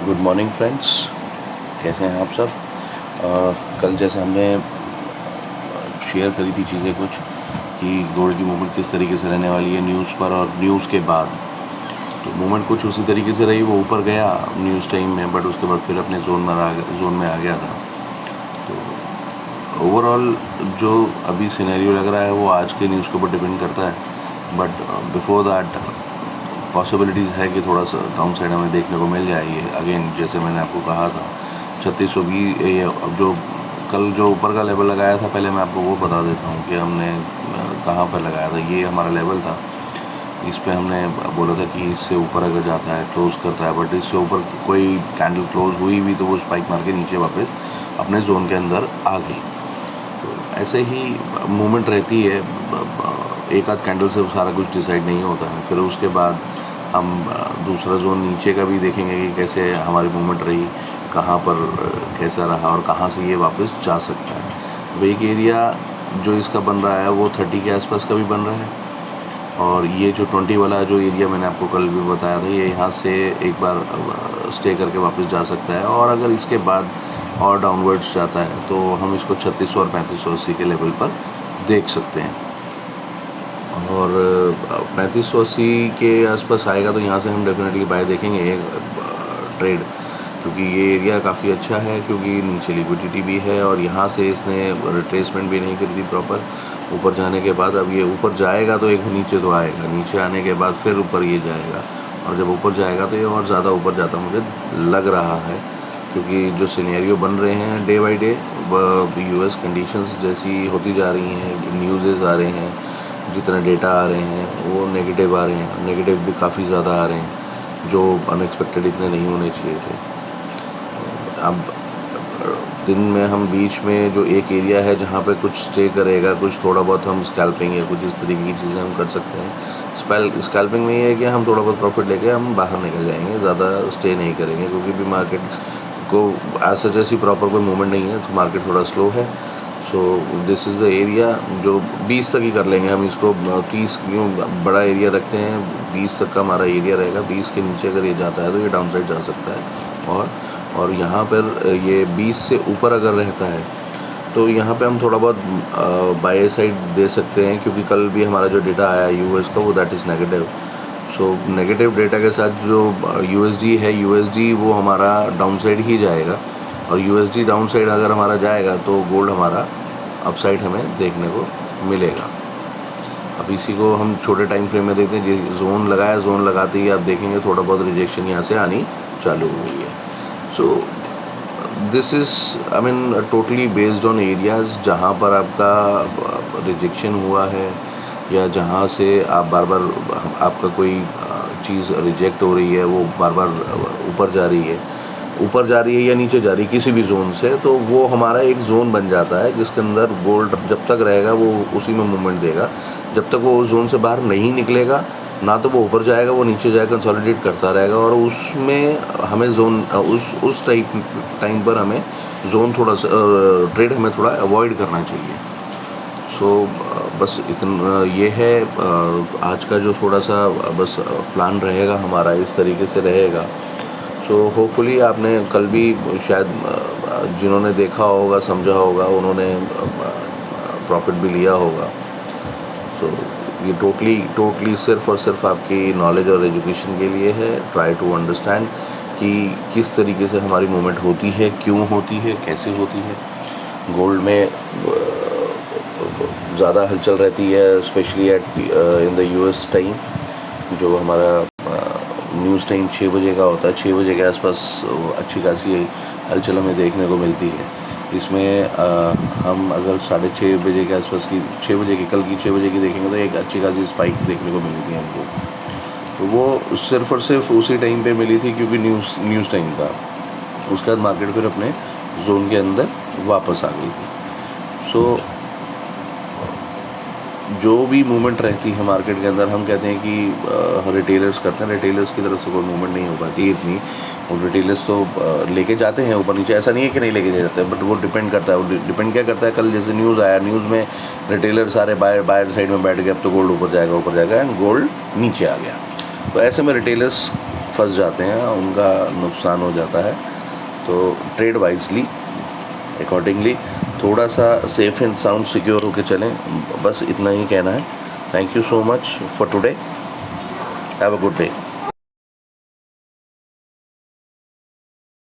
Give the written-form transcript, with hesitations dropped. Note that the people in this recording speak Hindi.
गुड मॉर्निंग फ्रेंड्स, कैसे हैं आप सब। कल जैसे हमने शेयर करी थी चीज़ें कुछ कि गोल्ड की मूवमेंट किस तरीके से रहने वाली है न्यूज़ पर और न्यूज़ के बाद, तो मूवमेंट कुछ उसी तरीके से रही। वो ऊपर गया न्यूज़ टाइम में, बट उसके बाद फिर अपने जोन में आ गया था। तो ओवरऑल जो अभी सिनेरियो लग रहा है वो आज के न्यूज़ के ऊपर डिपेंड करता है, बट बिफोर दैट पॉसिबिलिटीज़ है कि थोड़ा सा डाउन साइड हमें देखने को मिल जाएगी। अगेन जैसे मैंने आपको कहा था 3620, ये अब जो कल जो ऊपर का लेवल लगाया था, पहले मैं आपको वो बता देता हूँ कि हमने कहाँ पर लगाया था। ये हमारा लेवल था, इस पे हमने बोला था कि इससे ऊपर अगर जाता है क्लोज़ करता है, बट इससे ऊपर कोई कैंडल क्लोज हुई भी तो वो स्पाइक मार के नीचे वापस अपने जोन के अंदर आ गई। तो ऐसे ही मूवमेंट रहती है, एक आध कैंडल से सारा कुछ डिसाइड नहीं होता है। फिर उसके बाद हम दूसरा जोन नीचे का भी देखेंगे कि कैसे हमारी मूवमेंट रही, कहाँ पर कैसा रहा और कहाँ से ये वापस जा सकता है। अब एक एरिया जो इसका बन रहा है वो 30 के आसपास का भी बन रहा है, और ये जो 20 वाला जो एरिया मैंने आपको कल भी बताया था, ये यहाँ से एक बार स्टे करके वापस जा सकता है। और अगर इसके बाद और डाउनवर्ड्स जाता है तो हम इसको 3600 और 3580 के लेवल पर देख सकते हैं। और 3580 के आसपास आएगा तो यहाँ से हम डेफिनेटली बाय देखेंगे ट्रेड, क्योंकि ये एरिया काफ़ी अच्छा है, क्योंकि नीचे लिक्विडिटी भी है और यहाँ से इसने रिट्रेसमेंट भी नहीं करी थी प्रॉपर। ऊपर जाने के बाद अब ये ऊपर जाएगा तो एक नीचे तो आएगा, नीचे आने के बाद फिर ऊपर ये जाएगा, और जब ऊपर जाएगा तो ये और ज़्यादा ऊपर जाता मुझे लग रहा है, क्योंकि जो सिनेरियो बन रहे हैं day by day, US conditions जैसी होती जा रही हैं, न्यूज़ आ रहे हैं, जितने डेटा आ रहे हैं वो नेगेटिव आ रहे हैं, नेगेटिव भी काफ़ी ज़्यादा आ रहे हैं, जो अनएक्सपेक्टेड इतने नहीं होने चाहिए थे। अब दिन में हम बीच में जो एक एरिया है जहाँ पे कुछ स्टे करेगा, कुछ थोड़ा बहुत हम स्कैल्पिंग या कुछ इस तरीके की चीज़ें हम कर सकते हैं। स्कैल्पिंग में ये है कि हम थोड़ा बहुत प्रॉफिट लेके हम बाहर निकल जाएंगे, ज़्यादा स्टे नहीं करेंगे, क्योंकि भी मार्केट को एज सच ऐसी प्रॉपर कोई मूवमेंट नहीं है, तो मार्केट थोड़ा स्लो है। So this is the area जो 20 तक ही कर लेंगे हम इसको। 30 क्यों बड़ा एरिया रखते हैं, 20 तक का हमारा एरिया रहेगा। 20 के नीचे अगर ये जाता है तो ये डाउन साइड जा सकता है, और यहाँ पर ये 20 से ऊपर अगर रहता है तो यहाँ पे हम थोड़ा बहुत बाय साइड दे सकते हैं, क्योंकि कल भी हमारा जो डेटा आया यूएस का वो that is negative. So negative data के साथ जो यूएसडी है, यूएसडी वो हमारा डाउन साइड ही जाएगा, और यूएसडी डाउन साइड अगर हमारा जाएगा तो गोल्ड हमारा अपसाइड हमें देखने को मिलेगा। अब इसी को हम छोटे टाइम फ्रेम में देखते हैं। जोन लगाया, जोन लगाते ही आप देखेंगे थोड़ा बहुत रिजेक्शन यहाँ से आनी चालू हुई है। So this is I mean totally based on areas जहाँ पर आपका रिजेक्शन हुआ है, या जहाँ से आप बार बार आपका कोई चीज़ रिजेक्ट हो रही है, वो बार बार ऊपर जा रही है या नीचे जा रही है किसी भी जोन से, तो वो हमारा एक जोन बन जाता है जिसके अंदर गोल्ड जब तक रहेगा वो उसी में मूवमेंट देगा। जब तक वो उस जोन से बाहर नहीं निकलेगा, ना तो वो ऊपर जाएगा, वो नीचे जाएगा, कंसोलिडेट करता रहेगा, और उसमें हमें जोन उस टाइम पर हमें जोन थोड़ा सा ट्रेड हमें थोड़ा अवॉइड करना चाहिए। सो बस इतना ये है आज का जो थोड़ा सा बस प्लान रहेगा हमारा, इस तरीके से रहेगा। सो होपफुली आपने कल भी शायद जिन्होंने देखा होगा, समझा होगा, उन्होंने प्रॉफिट भी लिया होगा। सो ये टोटली सिर्फ और सिर्फ आपकी नॉलेज और एजुकेशन के लिए है। ट्राई टू अंडरस्टैंड कि किस तरीके से हमारी मूवमेंट होती है, क्यों होती है, कैसे होती है। गोल्ड में ज़्यादा हलचल रहती है, specially at in the US time, जो हमारा न्यूज़ टाइम 6 बजे का होता है। 6 बजे के आसपास अच्छी खासी हलचल हमें देखने को मिलती है। इसमें हम अगर 6:30 बजे के आसपास की, 6 बजे की, कल की 6 बजे की देखेंगे तो एक अच्छी खासी स्पाइक देखने को मिली थी हमको। तो वो सिर्फ़ और सिर्फ उसी टाइम पे मिली थी क्योंकि न्यूज़ टाइम था। उसके बाद मार्केट फिर अपने जोन के अंदर वापस आ गई थी। सो जो भी मूवमेंट रहती है मार्केट के अंदर, हम कहते हैं कि रिटेलर्स करते हैं, रिटेलर्स की तरफ से कोई मूवमेंट नहीं हो पाती है इतनी। और रिटेलर्स तो लेके जाते हैं ऊपर नीचे, ऐसा नहीं है कि नहीं लेके जाते हैं, बट वो डिपेंड करता है। वो डिपेंड क्या करता है, कल जैसे न्यूज़ आया, न्यूज़ में रिटेलर सारे बायर साइड में बैठ गए, अब तो गोल्ड ऊपर जाएगा एंड गोल्ड नीचे आ गया। तो ऐसे में रिटेलर्स फंस जाते हैं, उनका नुकसान हो जाता है। तो ट्रेड वाइजली अकॉर्डिंगली थोड़ा सा सेफ एंड साउंड सिक्योर होकर चलें, बस इतना ही कहना है। Thank you so much for today, have a good day.